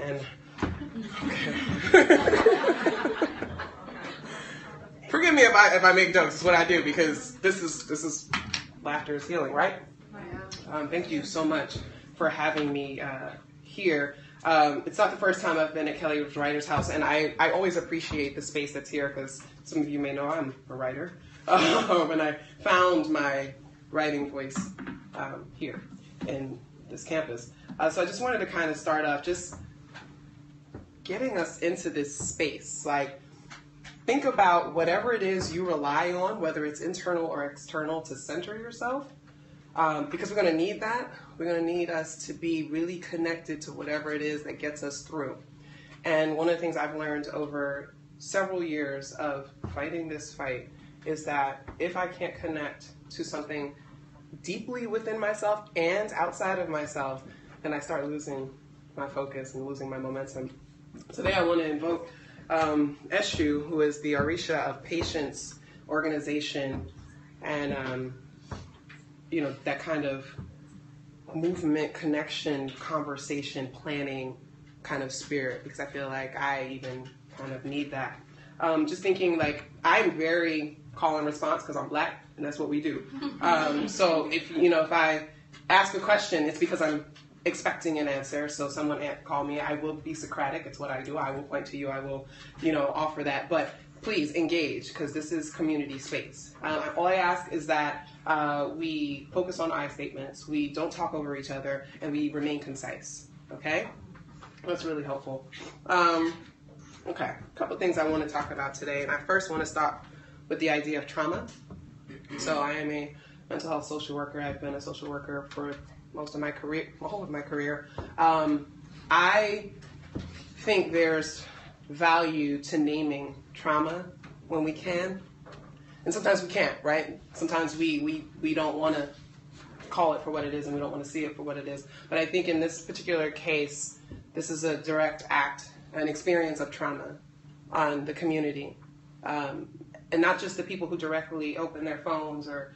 and okay. Forgive me if I make jokes. It's what I do, because this is laughter is healing, right? Thank you so much for having me here. It's not the first time I've been at Kelly Writer's House, and I always appreciate the space that's here, because some of you may know I'm a writer, and I found my writing voice here in this campus. So I just wanted to kind of start off just getting us into this space. Like, think about whatever it is you rely on, whether it's internal or external, to center yourself, because we're going to need that. We're going to need us to be really connected to whatever it is that gets us through. And one of the things I've learned over several years of fighting this fight is that if I can't connect to something deeply within myself and outside of myself, then I start losing my focus and losing my momentum. Today I want to invoke Eshu, who is the Orisha of patience, organization, and that kind of movement, connection, conversation, planning kind of spirit, because I feel like I even kind of need that. Just thinking, like, I'm very call and response because I'm Black, and that's what we do. So if I ask a question, it's because I'm expecting an answer. So someone call me, I will be Socratic. It's what I do. I will point to you. I will, offer that. But please engage, because this is community space. All I ask is that we focus on I statements. We don't talk over each other, and we remain concise. Okay? That's really helpful. Okay, a couple things I want to talk about today. And I first want to start with the idea of trauma. So I am a mental health social worker. I've been a social worker for most of my career, the whole of my career. I think there's value to naming trauma when we can, and sometimes we can't, right? Sometimes we don't want to call it for what it is, and we don't want to see it for what it is. But I think in this particular case, this is a direct act, an experience of trauma on the community, and not just the people who directly opened their phones or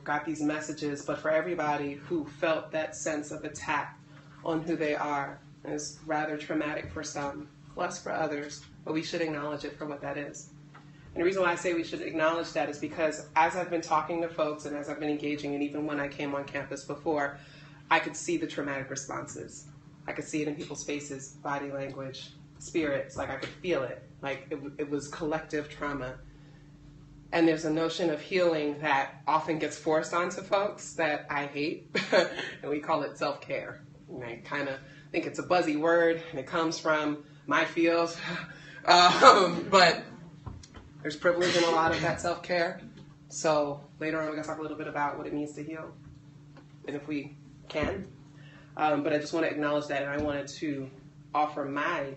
got these messages, but for everybody who felt that sense of attack on who they are. And it's rather traumatic for some, less for others, but we should acknowledge it for what that is. And the reason why I say we should acknowledge that is because as I've been talking to folks and as I've been engaging, and even when I came on campus before, I could see the traumatic responses. I could see it in people's faces, body language, spirits, like I could feel it. Like it was collective trauma. And there's a notion of healing that often gets forced onto folks that I hate, and we call it self-care. And I kind of think it's a buzzy word, and it comes from my field, but there's privilege in a lot of that self-care. So later on, we're going to talk a little bit about what it means to heal, and if we can. But I just want to acknowledge that, and I wanted to offer my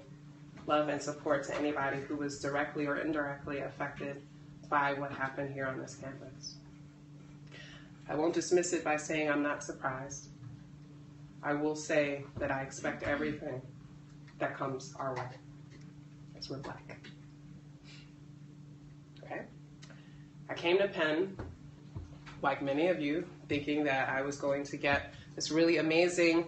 love and support to anybody who was directly or indirectly affected by what happened here on this campus. I won't dismiss it by saying I'm not surprised. I will say that I expect everything that comes our way, as we're Black. Okay? I came to Penn, like many of you, thinking that I was going to get this really amazing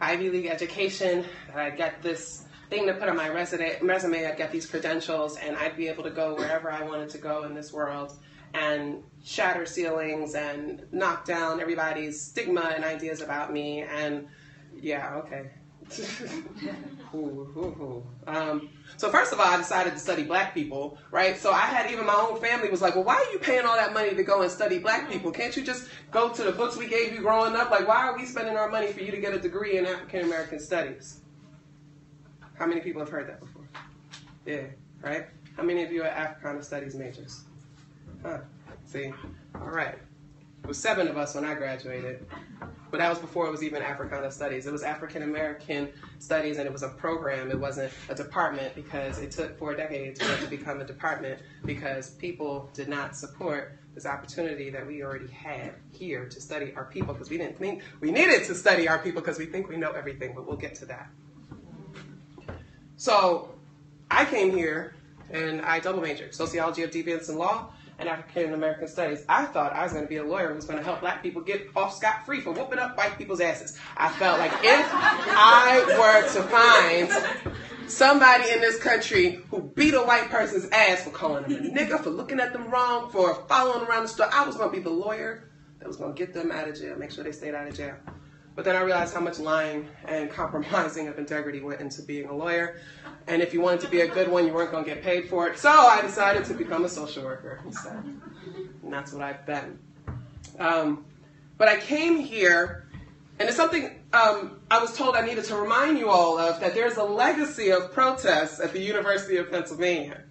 Ivy League education, that I'd get this thing to put on my resume, I'd get these credentials, and I'd be able to go wherever I wanted to go in this world and shatter ceilings and knock down everybody's stigma and ideas about me. And yeah, okay. So first of all, I decided to study Black people, right? So I had even my own family was like, well, why are you paying all that money to go and study Black people? Can't you just go to the books we gave you growing up? Like, why are we spending our money for you to get a degree in African American studies? How many people have heard that before? Yeah, right? How many of you are Africana Studies majors? Huh, see, all right. It was 7 of us when I graduated, but that was before it was even Africana Studies. It was African American Studies, and it was a program. It wasn't a department, because it took 4 decades for it to become a department, because people did not support this opportunity that we already had here to study our people, because we didn't think we needed to study our people because we think we know everything, but we'll get to that. So I came here and I double majored, sociology of deviance and law, and African American Studies. I thought I was going to be a lawyer who was going to help black people get off scot-free for whooping up white people's asses. I felt like if I were to find somebody in this country who beat a white person's ass for calling them a nigger, for looking at them wrong, for following around the store, I was going to be the lawyer that was going to get them out of jail, make sure they stayed out of jail. But then I realized how much lying and compromising of integrity went into being a lawyer. And if you wanted to be a good one, you weren't going to get paid for it. So I decided to become a social worker instead. And that's what I've been. But I came here, and it's something I was told I needed to remind you all of, that there's a legacy of protests at the University of Pennsylvania.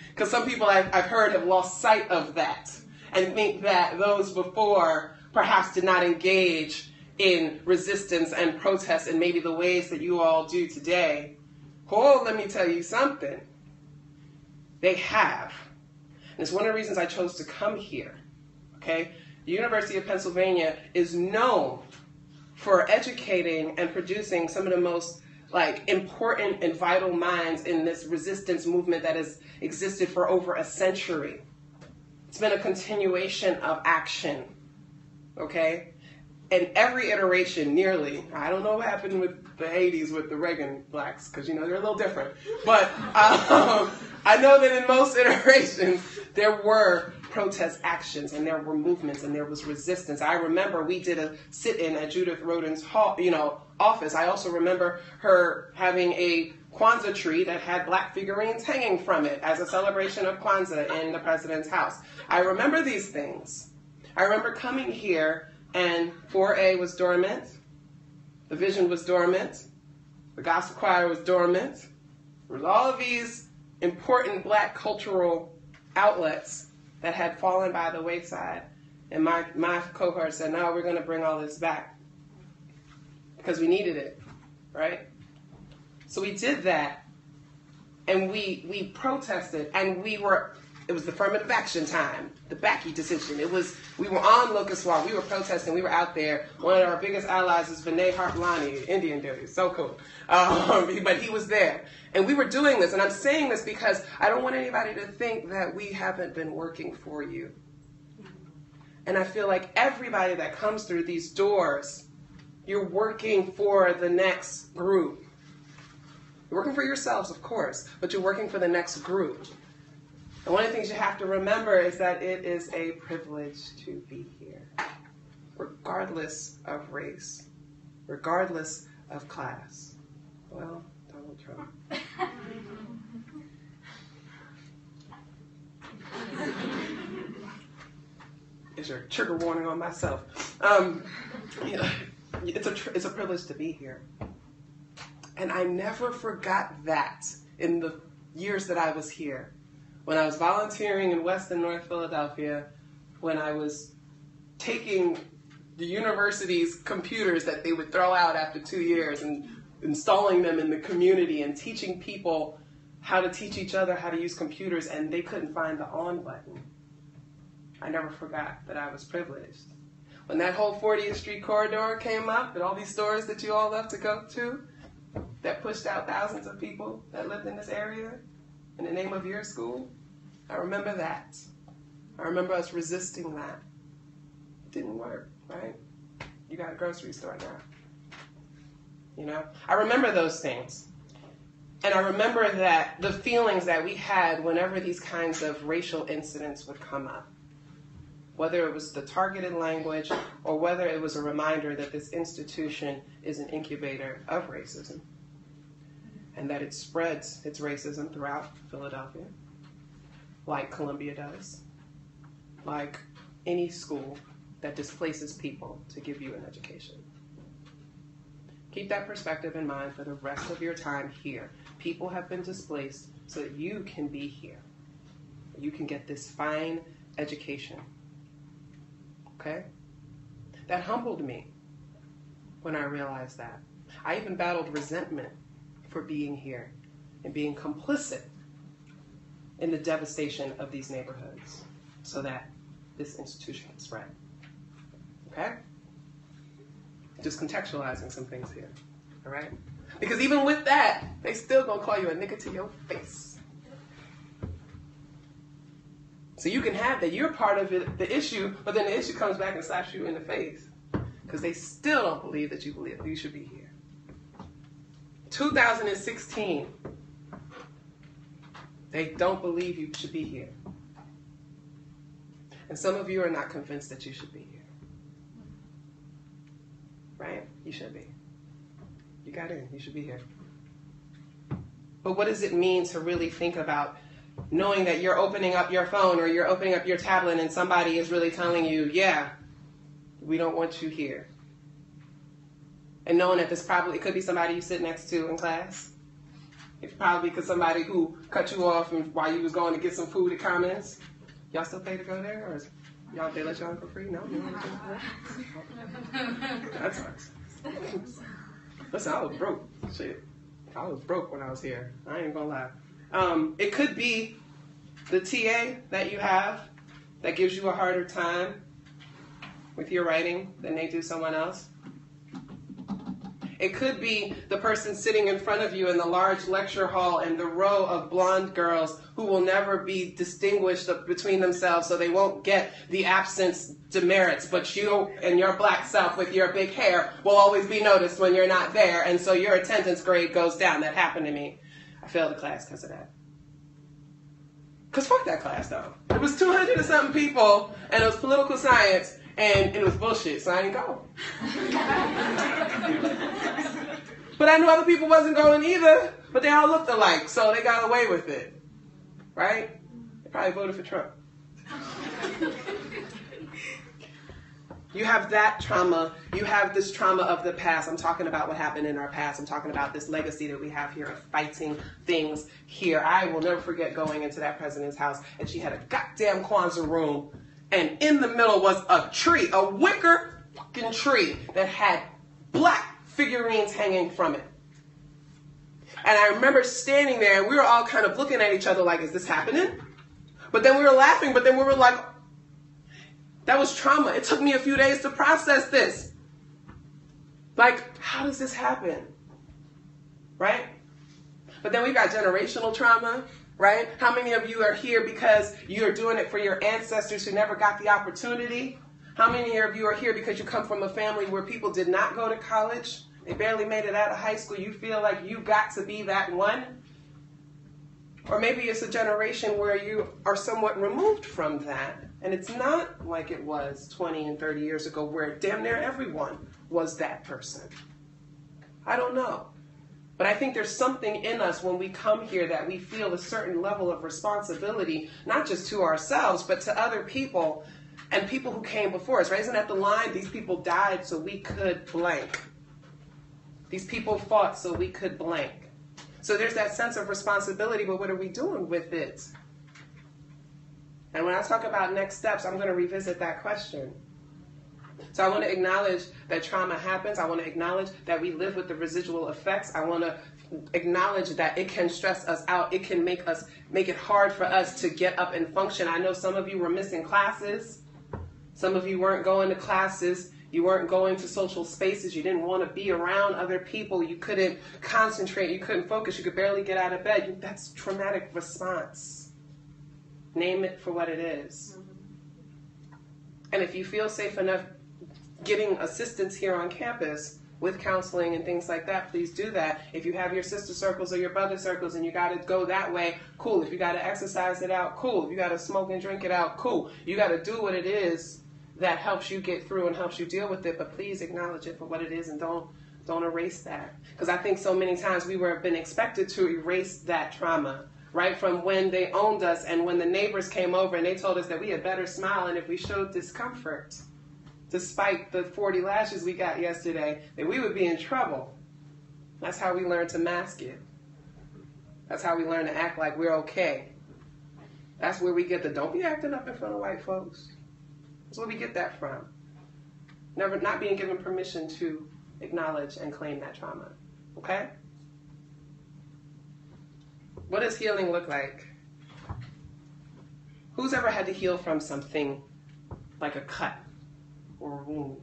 Because some people I've heard have lost sight of that and think that those before perhaps did not engage in resistance and protest in maybe the ways that you all do today. Oh, let me tell you something. They have. And it's one of the reasons I chose to come here. Okay? The University of Pennsylvania is known for educating and producing some of the most important and vital minds in this resistance movement that has existed for over a century. It's been a continuation of action. Okay? And every iteration, nearly, I don't know what happened with the 80s with the Reagan blacks, because, they're a little different. But I know that in most iterations, there were protest actions, and there were movements, and there was resistance. I remember we did a sit-in at Judith Rodin's office. I also remember her having a Kwanzaa tree that had black figurines hanging from it as a celebration of Kwanzaa in the president's house. I remember these things. I remember coming here, and 4A was dormant, the Vision was dormant, the Gospel Choir was dormant. There was all of these important black cultural outlets that had fallen by the wayside. And my cohort said, no, we're going to bring all this back because we needed it, right? So we did that, and we protested, and it was the affirmative action time, the Bakke decision. We were on Locust Walk, we were protesting, we were out there. One of our biggest allies is Vinay Harpalani, Indian dude, so cool. But he was there. And we were doing this, and I'm saying this because I don't want anybody to think that we haven't been working for you. And I feel like everybody that comes through these doors, you're working for the next group. You're working for yourselves, of course, but you're working for the next group. And one of the things you have to remember is that it is a privilege to be here, regardless of race, regardless of class. Well, Donald Trump. It's your trigger warning on myself. It's a privilege to be here. And I never forgot that in the years that I was here. When I was volunteering in West and North Philadelphia, when I was taking the university's computers that they would throw out after 2 years and installing them in the community and teaching people how to teach each other how to use computers, and they couldn't find the on button. I never forgot that I was privileged. When that whole 40th Street corridor came up and all these stores that you all love to go to, that pushed out thousands of people that lived in this area in the name of your school, I remember that. I remember us resisting that. It didn't work, right? You got a grocery store now. I remember those things. And I remember that the feelings that we had whenever these kinds of racial incidents would come up, whether it was the targeted language or whether it was a reminder that this institution is an incubator of racism and that it spreads its racism throughout Philadelphia, like Columbia does, like any school that displaces people to give you an education. Keep that perspective in mind for the rest of your time here. People have been displaced so that you can be here. You can get this fine education. Okay? That humbled me when I realized that. I even battled resentment for being here and being complicit in the devastation of these neighborhoods so that this institution can spread. Okay? Just contextualizing some things here. All right? Because even with that, they still gonna call you a nigga to your face. So you can have that. You're part of it, the issue, but then the issue comes back and slaps you in the face because they still don't believe that you should be here. 2016, they don't believe you should be here. And some of you are not convinced that you should be here. Right? You should be. You got in. You should be here. But what does it mean to really think about knowing that you're opening up your phone or you're opening up your tablet and somebody is really telling you, yeah, we don't want you here. And knowing that it could be somebody you sit next to in class. It's probably because somebody who cut you off while you was going to get some food at Commons. Y'all still pay to go there? Or they let y'all in for free? No? You want to that sucks. Listen, I was broke. Shit. I was broke when I was here. I ain't gonna lie. It could be the TA that you have that gives you a harder time with your writing than they do someone else. It could be the person sitting in front of you in the large lecture hall and the row of blonde girls who will never be distinguished between themselves, so they won't get the absence demerits, but you and your black self with your big hair will always be noticed when you're not there, and so your attendance grade goes down. That happened to me. I failed the class because of that. Because fuck that class, though. It was 200 and something people, and it was political science, and it was bullshit, so I didn't go. But I knew other people wasn't going either, but they all looked alike, so they got away with it. Right? They probably voted for Trump. You have that trauma. You have this trauma of the past. I'm talking about what happened in our past. I'm talking about this legacy that we have here of fighting things here. I will never forget going into that president's house, and she had a goddamn Kwanzaa room, and in the middle was a tree, a wicker fucking tree that had black figurines hanging from it. And I remember standing there, and we were all kind of looking at each other like, is this happening? But then we were laughing, but then we were like, that was trauma. It took me a few days to process this. Like, how does this happen? Right? But then we got generational trauma, right? How many of you are here because you're doing it for your ancestors who never got the opportunity? How many of you are here because you come from a family where people did not go to college? They barely made it out of high school. You feel like you got to be that one? Or maybe it's a generation where you are somewhat removed from that. And it's not like it was 20 and 30 years ago where damn near everyone was that person. I don't know. But I think there's something in us when we come here that we feel a certain level of responsibility, not just to ourselves, but to other people and people who came before us. Right? Isn't that the line? These people died so we could blank. These people fought so we could blank. So there's that sense of responsibility, but what are we doing with it? And when I talk about next steps, I'm going to revisit that question. So I want to acknowledge that trauma happens. I want to acknowledge that we live with the residual effects. I want to acknowledge that it can stress us out. It can make it hard for us to get up and function. I know some of you were missing classes. Some of you weren't going to classes. You weren't going to social spaces. You didn't want to be around other people. You couldn't concentrate. You couldn't focus. You could barely get out of bed. That's traumatic response. Name it for what it is. And if you feel safe enough getting assistance here on campus with counseling and things like that, please do that. If you have your sister circles or your brother circles and you got to go that way, cool. If you got to exercise it out, cool. If you got to smoke and drink it out, cool. You got to do what it is that helps you get through and helps you deal with it, but please acknowledge it for what it is and don't erase that. Because I think so many times we were been expected to erase that trauma, right? From when they owned us and when the neighbors came over and they told us that we had better smile, and if we showed discomfort, despite the 40 lashes we got yesterday, that we would be in trouble. That's how we learn to mask it. That's how we learn to act like we're okay. That's where we get the don't be acting up in front of white folks. That's where we get that from. Not being given permission to acknowledge and claim that trauma. Okay? What does healing look like? Who's ever had to heal from something like a cut or a wound?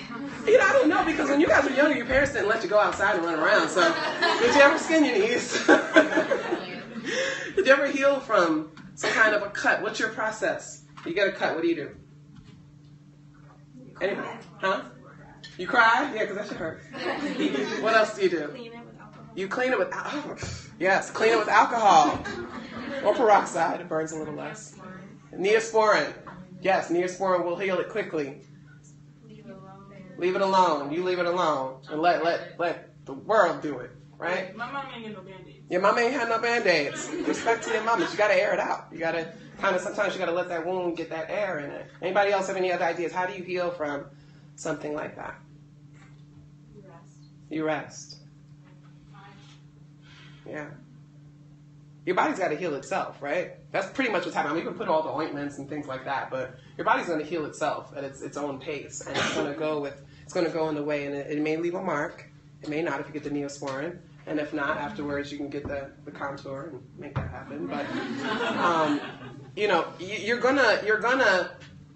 I don't know, because when you guys were younger, your parents didn't let you go outside and run around. So did you ever skin your knees? Did you ever heal from some kind of a cut. What's your process? You get a cut. What do you do? Anybody? Huh? You cry? Yeah, because that should hurt. What else do you do? Clean it with alcohol. You clean it with alcohol. Yes, clean it with alcohol. Or peroxide. It burns a little less. Neosporin. Yes, Neosporin will heal it quickly. Leave it alone. Leave it alone. You leave it alone. And let the world do it. Right? My mom ain't get no Band-Aids. Your mama ain't had no Band-Aids. Respect to your mama. You got to air it out. You got to sometimes you got to let that wound get that air in it. Anybody else have any other ideas? How do you heal from something like that? You rest. You rest. Yeah. Your body's got to heal itself, right? That's pretty much what's happening. I mean, you can put all the ointments and things like that, but your body's going to heal itself at its own pace, and it's going to go in the way, and it may leave a mark. It may not if you get the Neosporin, and if not, afterwards you can get the contour and make that happen. But you're gonna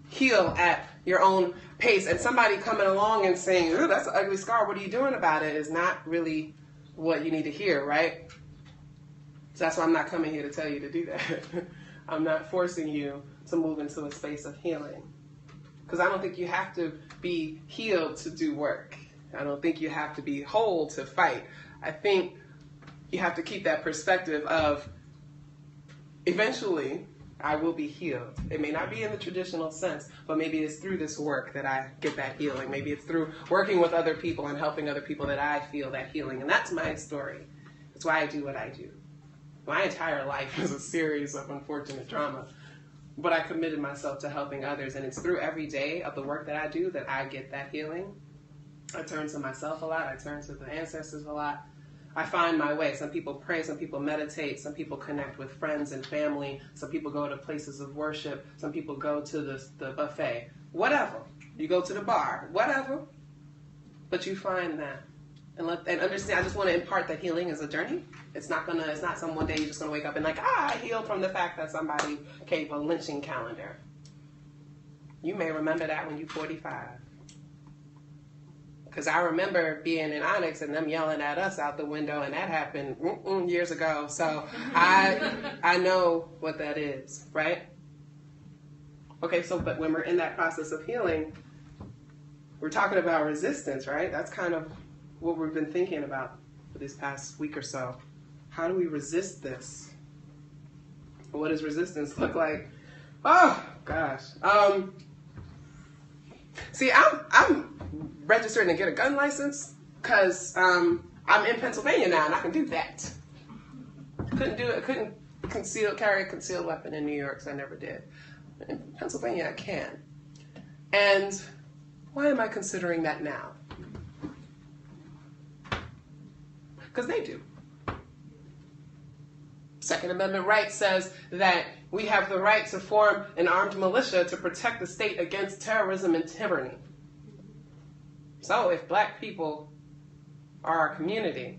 heal at your own pace, and somebody coming along and saying, "Ooh, that's an ugly scar. What are you doing about it?" is not really what you need to hear, right? So that's why I'm not coming here to tell you to do that. I'm not forcing you to move into a space of healing, because I don't think you have to be healed to do work. I don't think you have to be whole to fight. I think you have to keep that perspective of eventually I will be healed. It may not be in the traditional sense, but maybe it's through this work that I get that healing. Maybe it's through working with other people and helping other people that I feel that healing. And that's my story. That's why I do what I do. My entire life is a series of unfortunate drama, but I committed myself to helping others. And it's through every day of the work that I do that I get that healing. I turn to myself a lot. I turn to the ancestors a lot. I find my way. Some people pray, some people meditate, some people connect with friends and family, some people go to places of worship, some people go to the buffet, whatever. You go to the bar, whatever. But you find that. And understand, I just want to impart that healing is a journey. It's not some one day you're just going to wake up and I healed from the fact that somebody gave a lynching calendar. You may remember that when you're 45. Because I remember being in Onyx and them yelling at us out the window, and that happened years ago. So I know what that is, right? Okay, but when we're in that process of healing, we're talking about resistance, right? That's kind of what we've been thinking about for this past week or so. How do we resist this? What does resistance look like? Oh, gosh. See, I'm registered to get a gun license because I'm in Pennsylvania now and I can do that. Couldn't carry a concealed weapon in New York, so I never did. In Pennsylvania, I can. And why am I considering that now? Because they do. Second Amendment right says that we have the right to form an armed militia to protect the state against terrorism and tyranny. So if black people are our community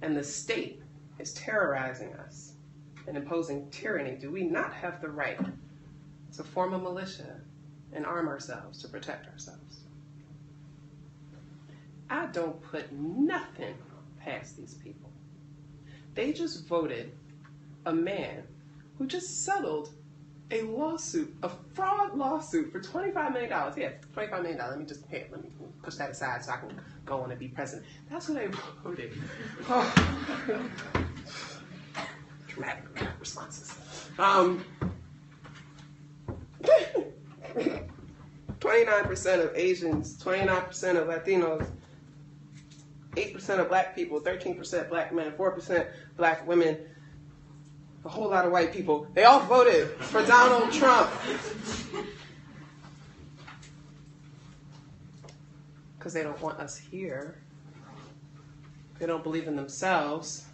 and the state is terrorizing us and imposing tyranny, do we not have the right to form a militia and arm ourselves to protect ourselves? I don't put nothing past these people. They just voted a man who just settled a lawsuit, a fraud lawsuit for $25 million. Yeah, $25 million. Let me push that aside so I can go on and be president. That's what they voted. Oh. Dramatic responses. 29% of Asians, 29% of Latinos, 8% of black people, 13% black men, 4% black women, a whole lot of white people. They all voted for Donald Trump. Because they don't want us here. They don't believe in themselves.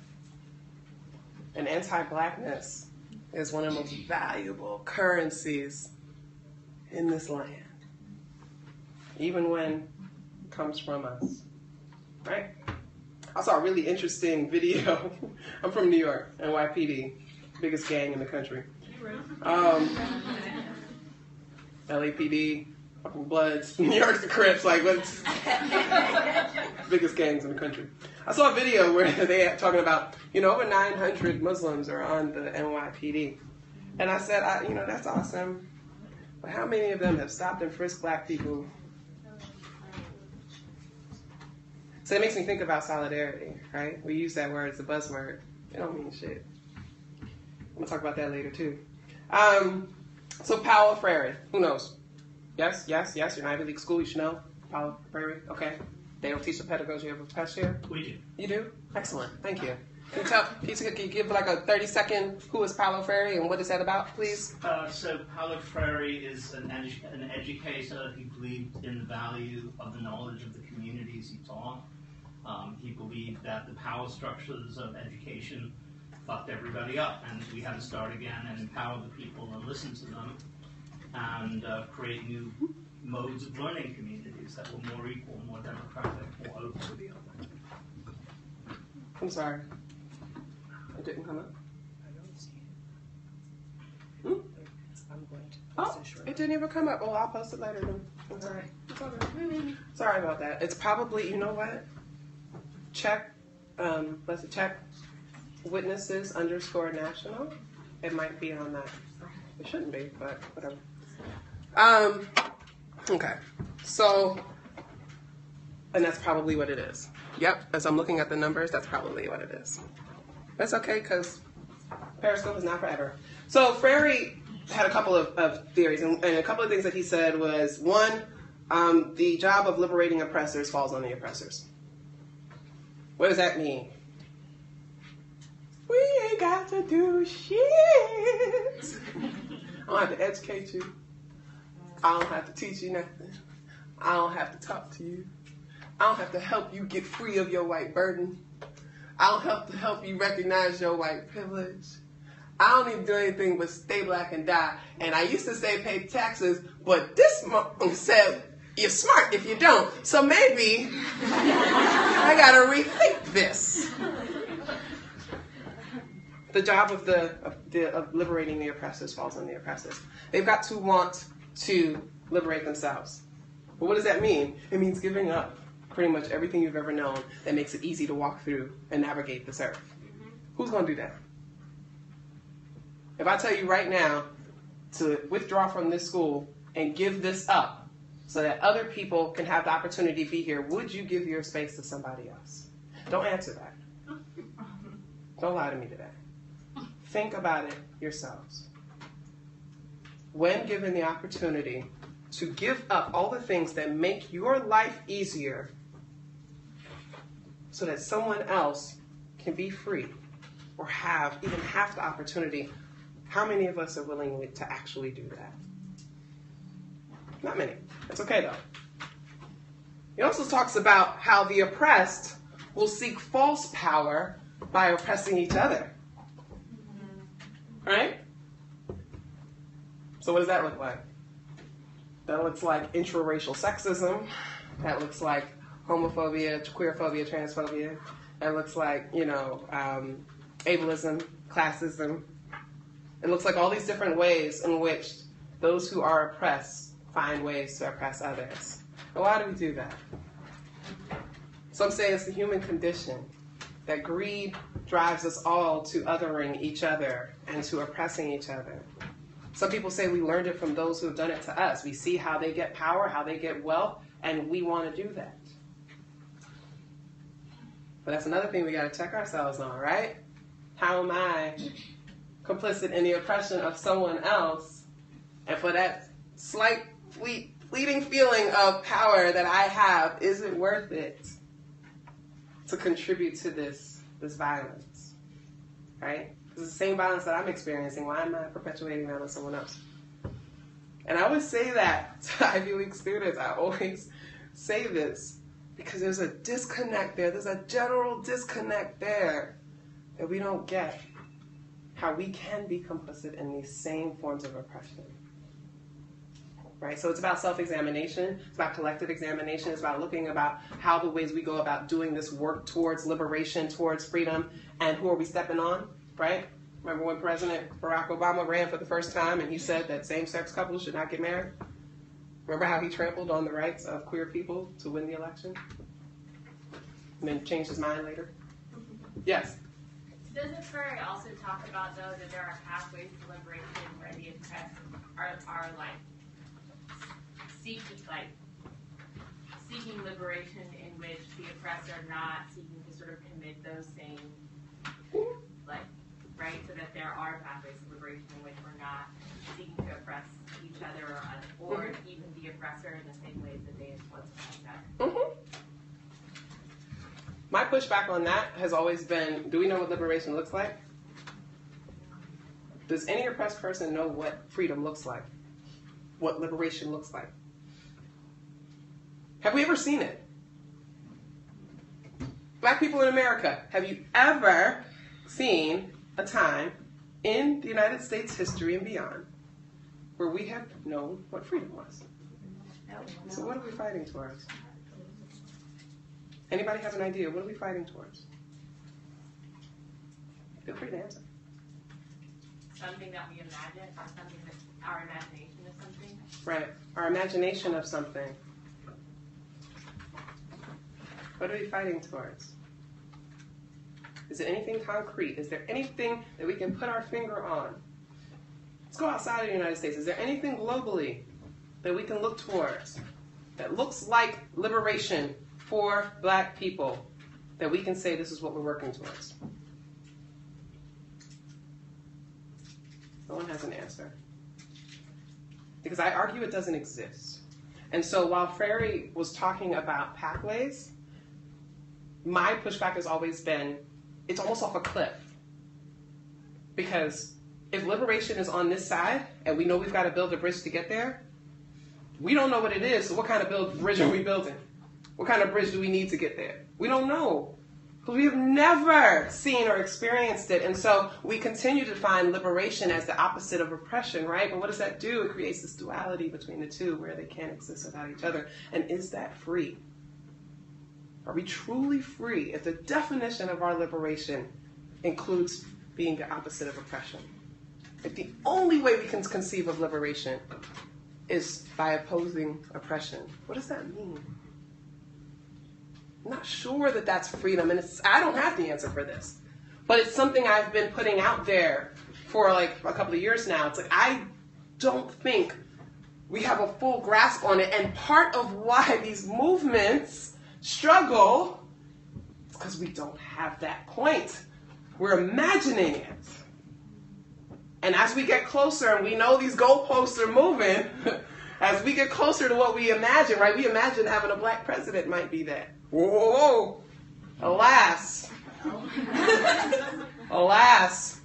And anti-blackness is one of the most valuable currencies in this land. Even when it comes from us. Right? I saw a really interesting video. I'm from New York, NYPD, biggest gang in the country. LAPD, fucking Bloods, New York's the Crips, like what's biggest gangs in the country. I saw a video where they are talking about, over 900 Muslims are on the NYPD. And I said, that's awesome. But how many of them have stopped and frisked black people? So it makes me think about solidarity, right? We use that word as a buzzword. It don't mean shit. I'm going to talk about that later, too. So Paulo Freire, who knows? Yes. You're in Ivy League school, you should know. Paulo Freire, okay. They don't teach the pedagogy of a past year? We do. You do? Excellent, thank you. Can you give like a 30-second, who is Paulo Freire and what is that about, please? So Paulo Freire is an educator. He believed in the value of the knowledge of the communities he taught. He believed that the power structures of education fucked everybody up, and we had to start again and empower the people and listen to them and create new modes of learning communities that were more equal, more democratic, more open. I'm sorry. It didn't come up? I don't see it. I'm going to Oh, it didn't even come up. Well, I'll post it later then. I'm sorry. It's okay. Sorry about that. It's probably, you know what? Check, check witnesses _national. It might be on that. It shouldn't be, but whatever. Okay. So, and that's probably what it is. Yep, as I'm looking at the numbers, that's probably what it is. That's okay, because Periscope is not forever. So Freire had a couple of theories, and a couple of things that he said was, one, the job of liberating oppressors falls on the oppressors. What does that mean? We ain't got to do shit. I don't have to educate you. I don't have to teach you nothing. I don't have to talk to you. I don't have to help you get free of your white burden. I don't have to help you recognize your white privilege. I don't need to do anything but stay black and die. And I used to say pay taxes, but this month said you're smart if you don't. So maybe I gotta rethink this. The job of liberating the oppressors falls on the oppressors. They've got to want to liberate themselves. But what does that mean? It means giving up pretty much everything you've ever known that makes it easy to walk through and navigate this earth. Who's going to do that? If I tell you right now to withdraw from this school and give this up so that other people can have the opportunity to be here, would you give your space to somebody else? Don't answer that. Don't lie to me today. Think about it yourselves. When given the opportunity to give up all the things that make your life easier so that someone else can be free or even have the opportunity, how many of us are willing to actually do that? Not many. That's okay, though. He also talks about how the oppressed will seek false power by oppressing each other. Right? So what does that look like? That looks like intraracial sexism. That looks like homophobia, queerphobia, transphobia. That looks like, ableism, classism. It looks like all these different ways in which those who are oppressed find ways to oppress others. And why do we do that? Some say it's the human condition, that greed drives us all to othering each other and to oppressing each other. Some people say we learned it from those who have done it to us. We see how they get power, how they get wealth, and we want to do that. But that's another thing we got to check ourselves on, right? How am I complicit in the oppression of someone else? And for that slight, fleeting feeling of power that I have, is it worth it to contribute to this violence? Right? It's the same violence that I'm experiencing. Why am I perpetuating that on someone else? And I always say that to Ivy League students. I always say this because there's a disconnect there. There's a general disconnect there that we don't get how we can be complicit in these same forms of oppression. Right? So it's about self-examination. It's about collective examination. It's about looking about how the ways we go about doing this work towards liberation, towards freedom, and who are we stepping on? Right? Remember when President Barack Obama ran for the first time and he said that same-sex couples should not get married? Remember how he trampled on the rights of queer people to win the election? And then changed his mind later? Yes. Doesn't Ferry also talk about, though, that there are pathways to liberation where the oppressed are seeking liberation in which the oppressed are not seeking to sort of commit those same, right? So that there are pathways to liberation in which we're not seeking to oppress each other or even the oppressor in the same ways that they once oppressed us. Mm-hmm. My pushback on that has always been, do we know what liberation looks like? Does any oppressed person know what freedom looks like? What liberation looks like? Have we ever seen it? Black people in America, have you ever seen a time in the United States history and beyond where we have known what freedom was? No. So what are we fighting towards? Anybody have an idea? What are we fighting towards? Feel free to answer. Something that we imagine, or something that our imagination of something. Right. Our imagination of something. What are we fighting towards? Is it anything concrete? Is there anything that we can put our finger on? Let's go outside of the United States. Is there anything globally that we can look towards that looks like liberation for Black people that we can say this is what we're working towards? No one has an answer. Because I argue it doesn't exist. And so while Frary was talking about pathways, my pushback has always been, it's almost off a cliff. Because if liberation is on this side, and we know we've got to build a bridge to get there, we don't know what it is, so what kind of bridge are we building? What kind of bridge do we need to get there? We don't know. Because we have never seen or experienced it. And so we continue to find liberation as the opposite of oppression, right? But what does that do? It creates this duality between the two where they can't exist without each other. And is that free? Are we truly free if the definition of our liberation includes being the opposite of oppression? If the only way we can conceive of liberation is by opposing oppression, what does that mean? I'm not sure that that's freedom, and I don't have the answer for this. But it's something I've been putting out there for like a couple of years now. It's like, I don't think we have a full grasp on it, and part of why these movements struggle is because we don't have that point. We're imagining it. And as we get closer, and we know these goalposts are moving, as we get closer to what we imagine, right? We imagine having a Black president might be that. Whoa! Alas. Alas.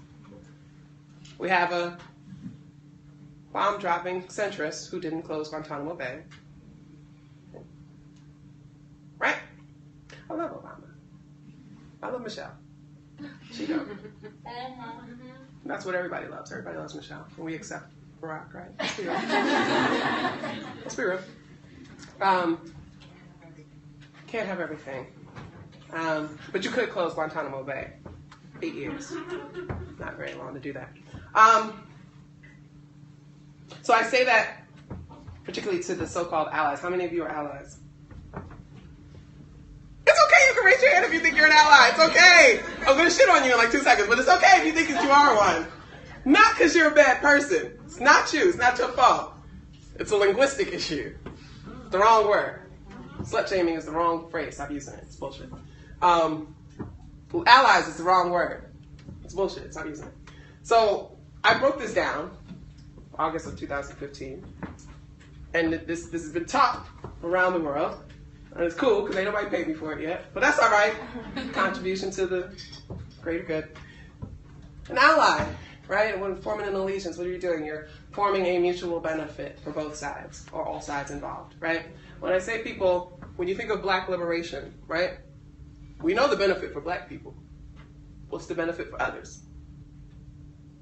We have a bomb-dropping centrist who didn't close Guantanamo Bay. Right? I love Obama. I love Michelle. She don't. That's what everybody loves. Everybody loves Michelle. And we accept Barack, right? Let's be real. Let's be real. Can't have everything. But you could close Guantanamo Bay. 8 years. Not very long to do that. So I say that particularly to the so-called allies. How many of you are allies? It's okay, you can raise your hand if you think you're an ally. It's okay. I'm going to shit on you in like 2 seconds, but it's okay if you think that you are one. Not because you're a bad person. It's not you. It's not your fault. It's a linguistic issue. It's the wrong word. Slut-shaming is the wrong phrase. Stop using it. It's bullshit. Allies is the wrong word. It's bullshit. Stop using it. So I broke this down August of 2015. And this has been taught around the world. And it's cool because ain't nobody paid me for it yet. But that's all right. Contribution to the greater good. An ally, right? When forming an allegiance, what are you doing? You're forming a mutual benefit for both sides, or all sides involved, right? When I say people, when you think of Black liberation, right? We know the benefit for Black people. What's the benefit for others?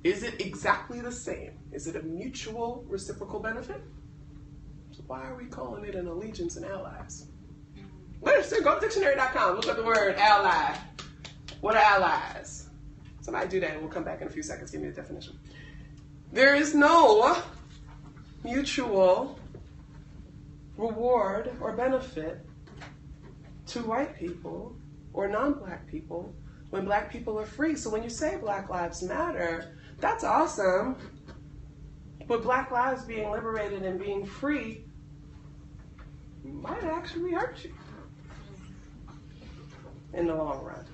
Is it exactly the same? Is it a mutual reciprocal benefit? So why are we calling it an allegiance and allies? Go to dictionary.com, look up the word ally. What are allies? Somebody do that and we'll come back in a few seconds, give me the definition. There is no mutual reward or benefit to white people or non-Black people when black people are free. So when you say Black Lives Matter, that's awesome. But black lives being liberated and being free might actually hurt you in the long run.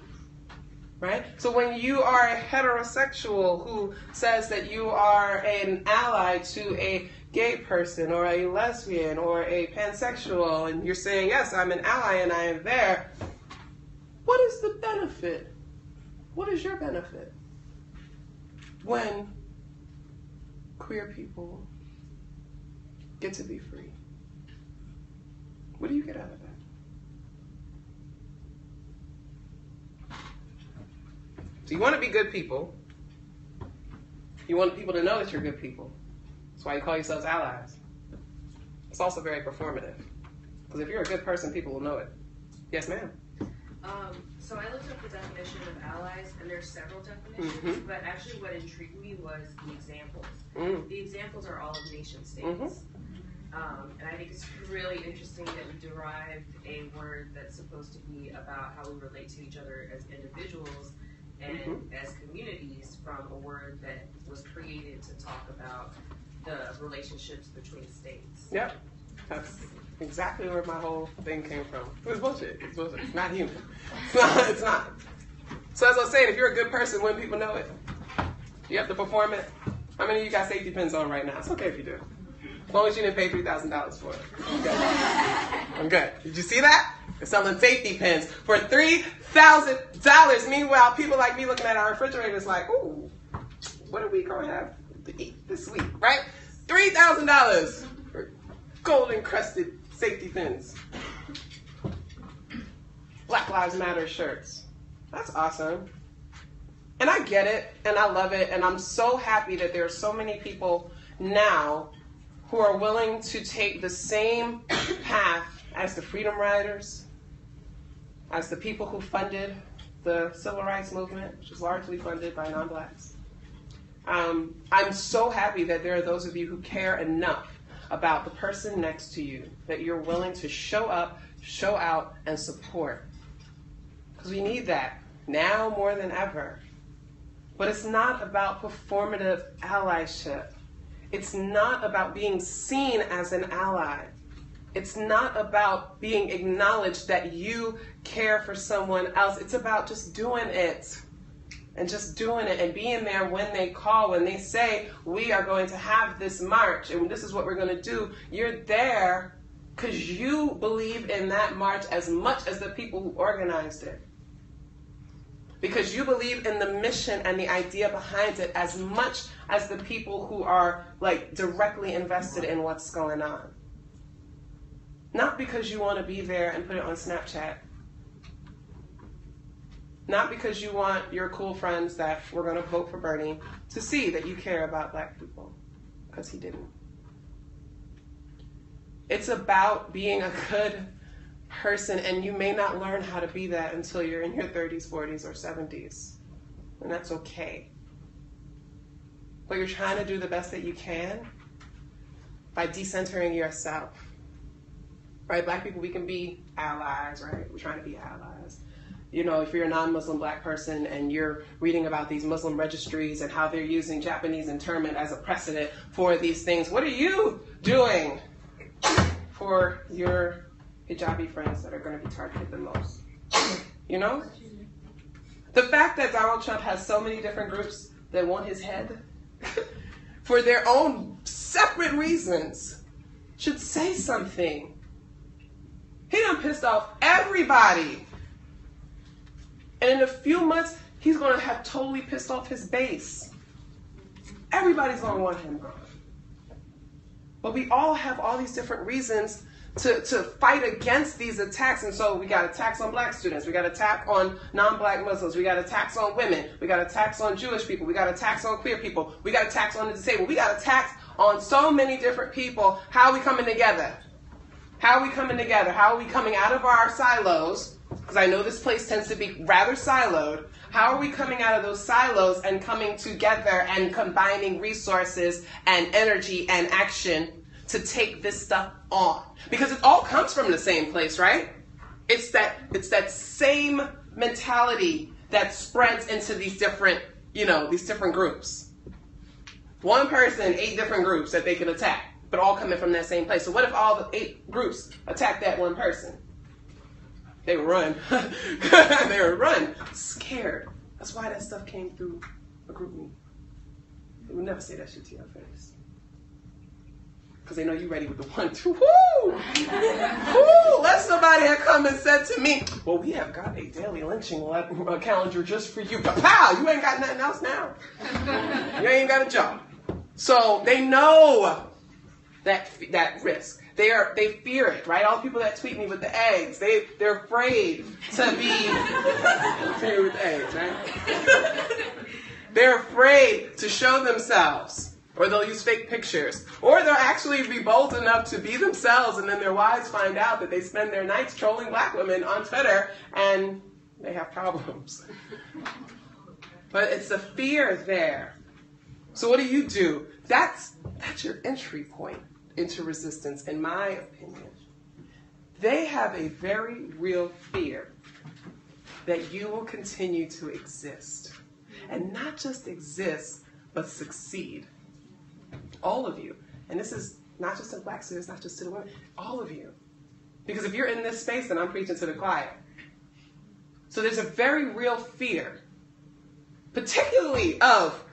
Right? So when you are a heterosexual who says that you are an ally to a gay person or a lesbian or a pansexual, and you're saying, yes, I'm an ally and I am there, what is the benefit? What is your benefit when queer people get to be free? What do you get out of that? So you want to be good people. You want people to know that you're good people. That's why you call yourselves allies. It's also very performative. Because if you're a good person, people will know it. Yes, ma'am. So I looked up the definition of allies, and there's several definitions, but actually what intrigued me was the examples. The examples are all of nation states. And I think it's really interesting that we derived a word that's supposed to be about how we relate to each other as individuals and as communities from a word that was created to talk about the relationships between states. Yep. That's exactly where my whole thing came from. It was bullshit. It's bullshit. It's not human. It's not. So as I was saying, if you're a good person, when people know it, you have to perform it. How many of you got safety pins on right now? It's okay if you do. As long as you didn't pay $3,000 for it. I'm good. Did you see that? They're selling safety pins for $3,000. Meanwhile, people like me looking at our refrigerators like, ooh, what are we going to have to eat this week, right? $3,000 for gold-encrusted safety pins. Black Lives Matter shirts. That's awesome. And I get it, and I love it, and I'm so happy that there are so many people now who are willing to take the same path as the Freedom Riders, as the people who funded the Civil Rights Movement, which is largely funded by non-blacks. I'm so happy that there are those of you who care enough about the person next to you that you're willing to show up, show out, and support. Because we need that now more than ever. But it's not about performative allyship. It's not about being seen as an ally. It's not about being acknowledged that you care for someone else. It's about just doing it. And just doing it and being there when they call, when they say, we are going to have this march and this is what we're going to do. You're there because you believe in that march as much as the people who organized it. Because you believe in the mission and the idea behind it as much as the people who are like directly invested in what's going on. Not because you want to be there and put it on Snapchat. Not because you want your cool friends that were going to vote for Bernie to see that you care about black people, because he didn't. It's about being a good person, and you may not learn how to be that until you're in your 30s, 40s, or 70s, and that's okay. But you're trying to do the best that you can by decentering yourself. Right? Black people, we can be allies, right? We're trying to be allies. You know, if you're a non-Muslim black person and you're reading about these Muslim registries and how they're using Japanese internment as a precedent for these things, what are you doing for your hijabi friends that are going to be targeted the most? You know? The fact that Donald Trump has so many different groups that want his head for their own separate reasons should say something. He done pissed off everybody. And in a few months, he's going to have totally pissed off his base. Everybody's going to want him gone. But we all have all these different reasons to fight against these attacks. And so we got attacks on black students. We got attacks on non-black Muslims. We got attacks on women. We got attacks on Jewish people. We got attacks on queer people. We got attacks on the disabled. We got attacks on so many different people. How are we coming together? How are we coming together? How are we coming out of our silos? Because I know this place tends to be rather siloed. How are we coming out of those silos and coming together and combining resources and energy and action to take this stuff on? Because it all comes from the same place, right? It's that same mentality that spreads into these different groups. One person, 8 different groups that they can attack, but all coming from that same place. So what if all the 8 groups attack that one person? They would run. They would run, scared. That's why that stuff came through a group meeting. They would never say that shit to your face. Because they know you ready with the 1, 2. Woo! Woo! Unless somebody had come and said to me, well, we have got a daily lynching calendar just for you. But pow, you ain't got nothing else now. You ain't got a job. So they know that risk. They fear it, right? All the people that tweet me with the eggs, they're afraid to be with the eggs, right? They're afraid to show themselves. Or they'll use fake pictures. Or they'll actually be bold enough to be themselves, and then their wives find out that they spend their nights trolling black women on Twitter, and they have problems. But it's the fear there. So what do? That's your entry point into resistance, in my opinion. They have a very real fear that you will continue to exist. And not just exist, but succeed. All of you. And this is not just to black students, not just to the women, all of you. Because if you're in this space, then I'm preaching to the choir. So there's a very real fear, particularly of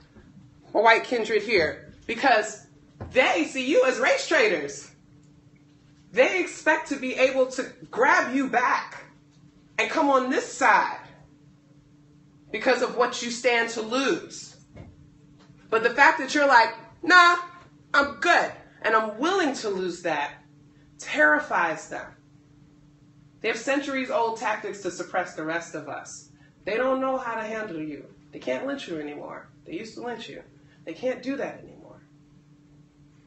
my white kindred here, because they see you as race traitors. They expect to be able to grab you back and come on this side because of what you stand to lose. But the fact that you're like, nah, I'm good, and I'm willing to lose that, terrifies them. They have centuries-old tactics to suppress the rest of us. They don't know how to handle you. They can't lynch you anymore. They used to lynch you. They can't do that anymore.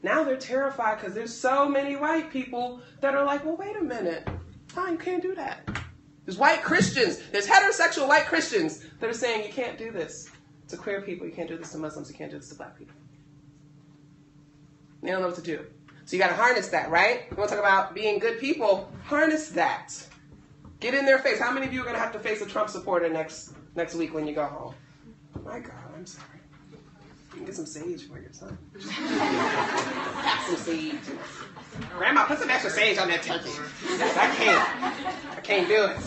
Now they're terrified because there's so many white people that are like, well, wait a minute. Oh, you can't do that. There's white Christians. There's heterosexual white Christians that are saying you can't do this to queer people. You can't do this to Muslims. You can't do this to black people. They don't know what to do. So you got to harness that, right? You want to talk about being good people? Harness that. Get in their face. How many of you are going to have to face a Trump supporter next week when you go home? Oh my God, I'm sorry. You can get some sage for your son. Some sage. Grandma, put some extra sage on that turkey. I can't do it.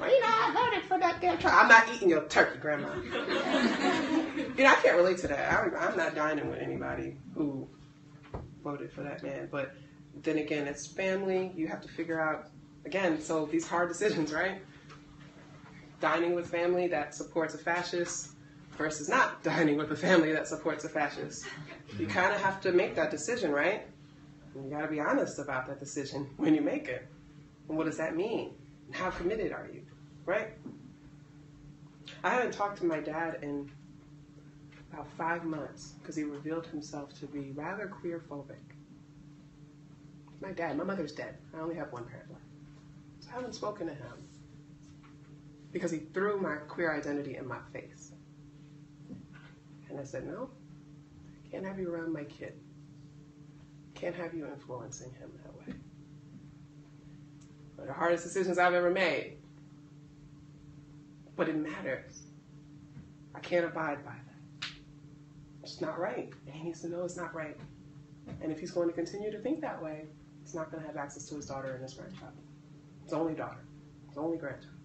Well, I voted for that damn Trump. I'm not eating your turkey, Grandma. I can't relate to that. I'm not dining with anybody who voted for that man. But then again, it's family. You have to figure out, again, so these hard decisions, right? Dining with family that supports a fascist versus not dining with a family that supports a fascist. You kind of have to make that decision, right? And you got to be honest about that decision when you make it. And what does that mean? And how committed are you, right? I haven't talked to my dad in about 5 months because he revealed himself to be rather queer-phobic. My dad, my mother's dead. I only have one parent left. So I haven't spoken to him because he threw my queer identity in my face. And I said, no, I can't have you around my kid. Can't have you influencing him that way. One of the hardest decisions I've ever made. But it matters. I can't abide by that. It's not right. And he needs to know it's not right. And if he's going to continue to think that way, he's not going to have access to his daughter and his grandchild. His only daughter. His only grandchild.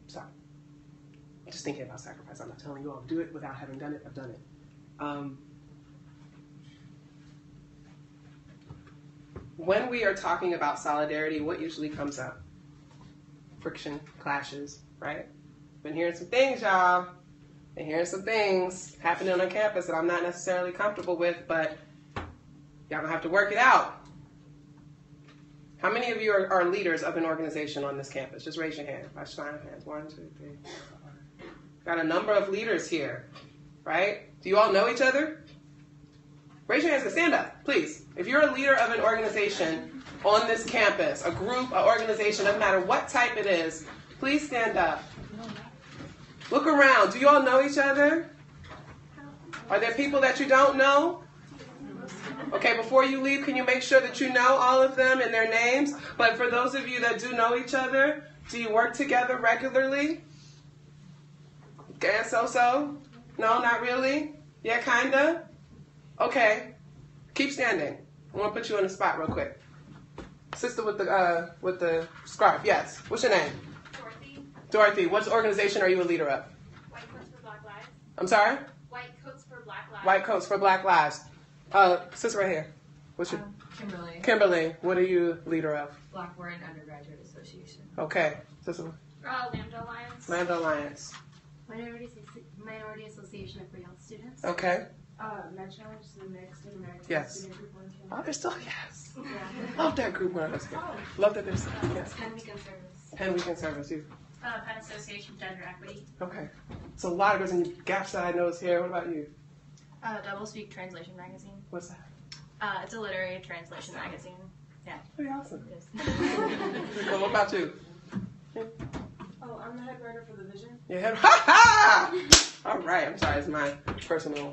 So, I'm just thinking about sacrifice. I'm not telling you all to do it without having done it. I've done it. When we are talking about solidarity, what usually comes up? Friction, clashes, right? Been hearing some things, y'all. Been hearing some things happening on campus that I'm not necessarily comfortable with, but y'all gonna have to work it out. How many of you are leaders of an organization on this campus? Just raise your hand. I sign of hands. 1, 2, 3, 4. Got a number of leaders here, right? Do you all know each other? Raise your hands and stand up, please. If you're a leader of an organization on this campus, a group, an organization, no matter what type it is, please stand up. Look around. Do you all know each other? Are there people that you don't know? Okay, before you leave, can you make sure that you know all of them and their names? But for those of you that do know each other, do you work together regularly? Guess so? No, not really? Yeah, kinda? Okay. Keep standing. I want to put you on the spot real quick. Sister with the scarf, yes. What's your name? Dorothy. Dorothy, what organization are you a leader of? White Coats for Black Lives. I'm sorry? White Coats for Black Lives. White Coats for Black Lives. Sister right here. What's your... Kimberly. Kimberly, what are you leader of? Blackboard Undergraduate Association. Okay. Sister. Lambda Alliance. Lambda Alliance. Minority Association of Free Health Students. Okay. Med Challenge is the mixed and American Yes. student group on campus. Oh, they're still, yes. Yeah. Love that group when I was there. Love that they're still, yes. Penn Weekend Service. Penn Weekend Service, you. Penn Association of Gender Equity. Okay. So a lot of girls and gaps that I know is here. What about you? Doublespeak Translation Magazine. What's that? It's a literary translation magazine. Yeah. Pretty awesome. It is. Well, what about you? Oh, I'm the head writer for The Vision. Yeah. Ha ha! All right. I'm sorry. It's my personal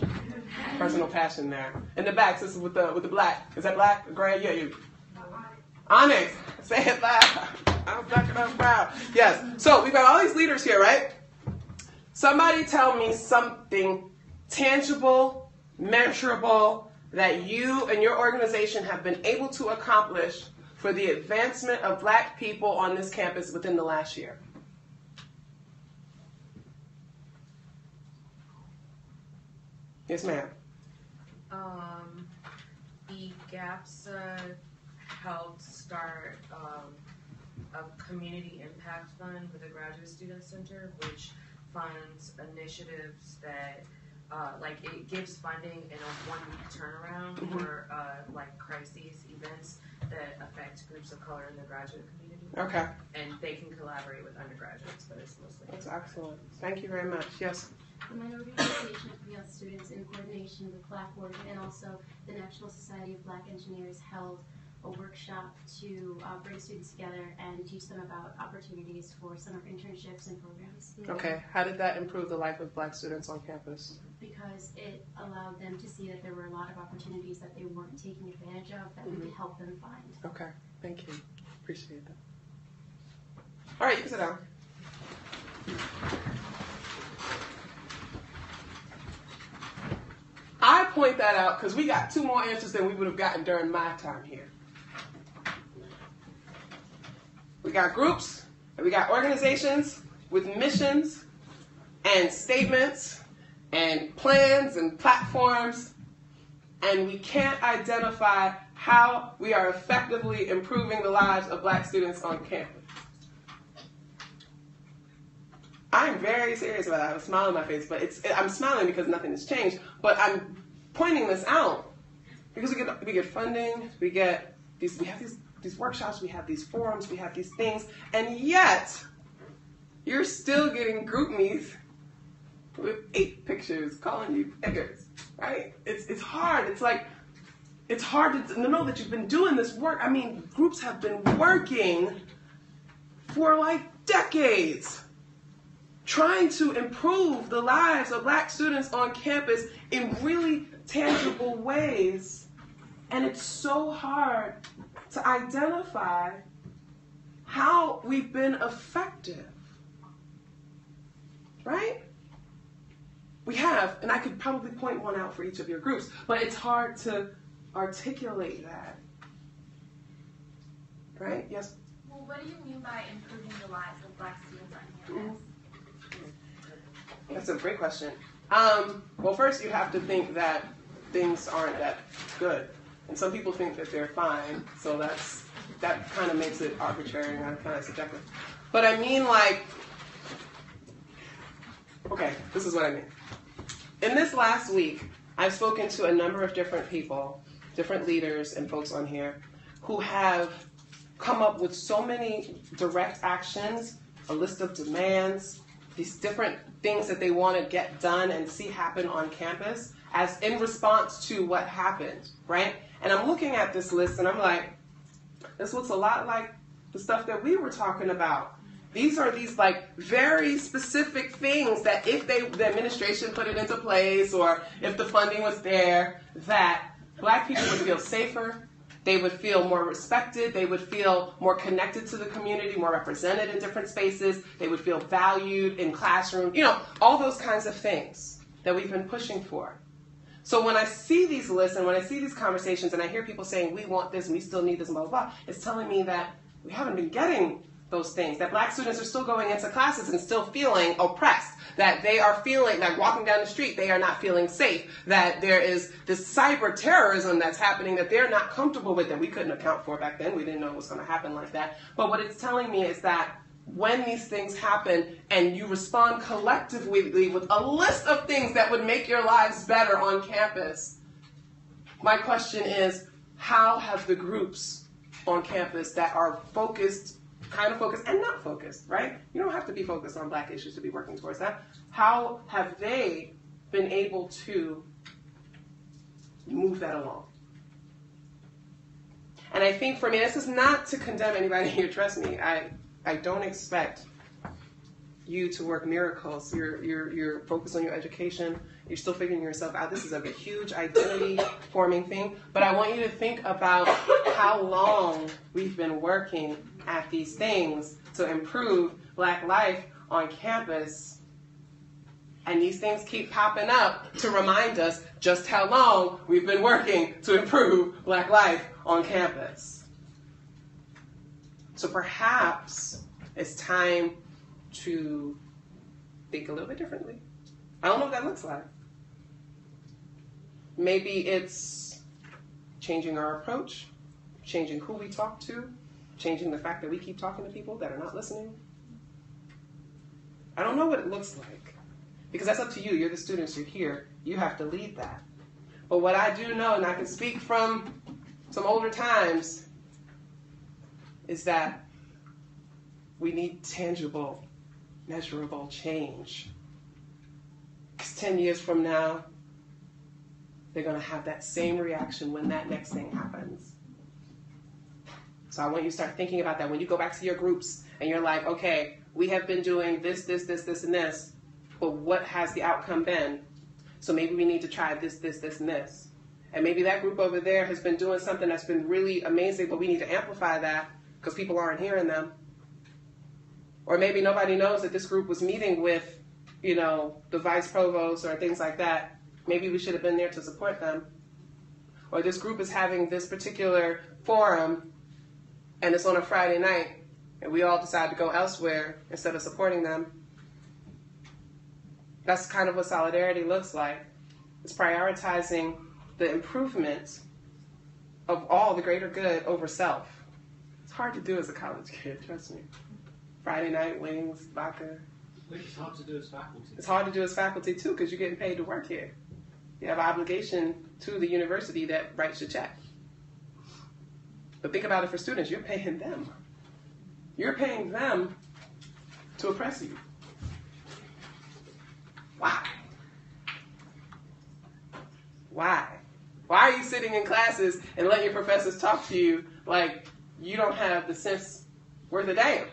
passion there. In the back, this is with the black. Is that black? Gray? Yeah, you. Onyx. Say it loud. I'm black and I'm proud. Yes. So we've got all these leaders here, right? Somebody tell me something tangible, measurable, that you and your organization have been able to accomplish for the advancement of black people on this campus within the last year. Yes, ma'am. The GAPS helped start a community impact fund with the Graduate Student Center, which funds initiatives that it gives funding in a 1 week turnaround for like crises events that affect groups of color in the graduate community. Okay. And they can collaborate with undergraduates, but it's mostly. That's excellent. Thank you very much. Yes. The Minority Association of Free Health Students, in coordination with Blackboard and also the National Society of Black Engineers, held a workshop to bring students together and teach them about opportunities for summer internships and programs. Okay. How did that improve the life of black students on campus? Because it allowed them to see that there were a lot of opportunities that they weren't taking advantage of that we could help them find. Okay. Thank you. Appreciate that. All right. You can sit down. I point that out because we got 2 more answers than we would have gotten during my time here. We got groups, and we got organizations with missions and statements and plans and platforms, and we can't identify how we are effectively improving the lives of black students on campus. I'm very serious about that. I have a smile on my face, but I'm smiling because nothing has changed. But I'm pointing this out because we get funding, we have these workshops, we have these forums, we have these things, and yet you're still getting group me's with 8 pictures calling you beggars, right? It's hard. It's hard to know that you've been doing this work. I mean, groups have been working for like decades, trying to improve the lives of black students on campus in really tangible ways. And it's so hard to identify how we've been effective, right? We have, and I could probably point one out for each of your groups, but it's hard to articulate that, right? Yes? Well, what do you mean by improving the lives of black students on campus? That's a great question. Well, first you have to think that things aren't that good. And some people think that they're fine, so that kind of makes it arbitrary and kind of subjective. But I mean, okay, this is what I mean. In this last week, I've spoken to a number of different people, different leaders and folks on here, who have come up with so many direct actions, a list of demands, these different things that they want to get done and see happen on campus as in response to what happened, right? And I'm looking at this list and I'm like, this looks a lot like the stuff that we were talking about. These are these very specific things that if the administration put it into place or if the funding was there, that black people would feel safer, they would feel more respected, they would feel more connected to the community, more represented in different spaces, they would feel valued in classroom, all those kinds of things that we've been pushing for. So when I see these lists and when I see these conversations and I hear people saying, we want this and we still need this, blah, blah, blah, it's telling me that we haven't been getting those things, that black students are still going into classes and still feeling oppressed, that they are feeling, like walking down the street, they are not feeling safe, that there is this cyber terrorism that's happening that they're not comfortable with, that we couldn't account for back then. We didn't know it was going to happen like that. But what it's telling me is that when these things happen and you respond collectively with a list of things that would make your lives better on campus, my question is, how have the groups on campus that are focused, kind of focused and not focused, right? You don't have to be focused on black issues to be working towards that. How have they been able to move that along? And I think for me, this is not to condemn anybody here, trust me. I don't expect you to work miracles. You're focused on your education. You're still figuring yourself out. This is a huge identity forming thing. But I want you to think about how long we've been working at these things to improve black life on campus. And these things keep popping up to remind us just how long we've been working to improve black life on campus. So perhaps it's time to think a little bit differently. I don't know what that looks like. Maybe it's changing our approach, changing who we talk to, changing the fact that we keep talking to people that are not listening. I don't know what it looks like, because that's up to you. You're the students, you're here. You have to lead that. But what I do know, and I can speak from some older times, is that we need tangible, measurable change. Because 10 years from now, they're going to have that same reaction when that next thing happens. So I want you to start thinking about that. When you go back to your groups and you're like, okay, we have been doing this, and this, but what has the outcome been? So maybe we need to try this, and this. And maybe that group over there has been doing something that's been really amazing, but we need to amplify that because people aren't hearing them. Or maybe nobody knows that this group was meeting with, the vice provost or things like that. Maybe we should have been there to support them. Or this group is having this particular forum and it's on a Friday night and we all decide to go elsewhere instead of supporting them. That's kind of what solidarity looks like. It's prioritizing the improvement of all the greater good over self. It's hard to do as a college kid, trust me. Friday night, wings, vodka. It's hard to do as faculty. It's hard to do as faculty too, because you're getting paid to work here. You have an obligation to the university that writes your check. But think about it for students. You're paying them. You're paying them to oppress you. Why? Why? Why are you sitting in classes and letting your professors talk to you like you don't have the sense worth a damn?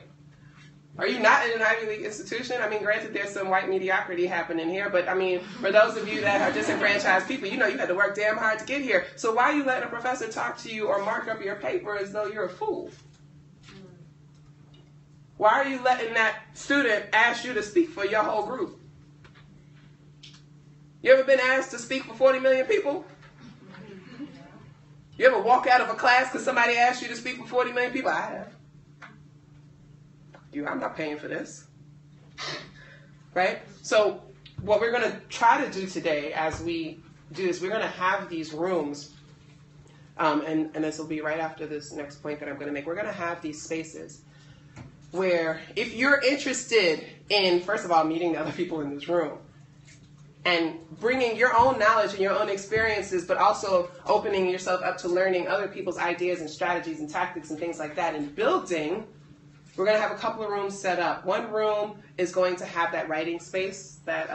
Are you not in an Ivy League institution? I mean, granted, there's some white mediocrity happening here, but I mean, for those of you that are disenfranchised people, you had to work damn hard to get here. So why are you letting a professor talk to you or mark up your paper as though you're a fool? Why are you letting that student ask you to speak for your whole group? You ever been asked to speak for 40 million people? You ever walk out of a class because somebody asked you to speak for 40 million people? I have. I'm not paying for this. Right? So what we're going to try to do today as we do this, we're going to have these rooms, and this will be right after this next point that I'm going to make. We're going to have these spaces where if you're interested in, first of all, meeting the other people in this room, and bringing your own knowledge and your own experiences, but also opening yourself up to learning other people's ideas and strategies and tactics and things like that, and building, we're going to have a couple of rooms set up. One room is going to have that writing space that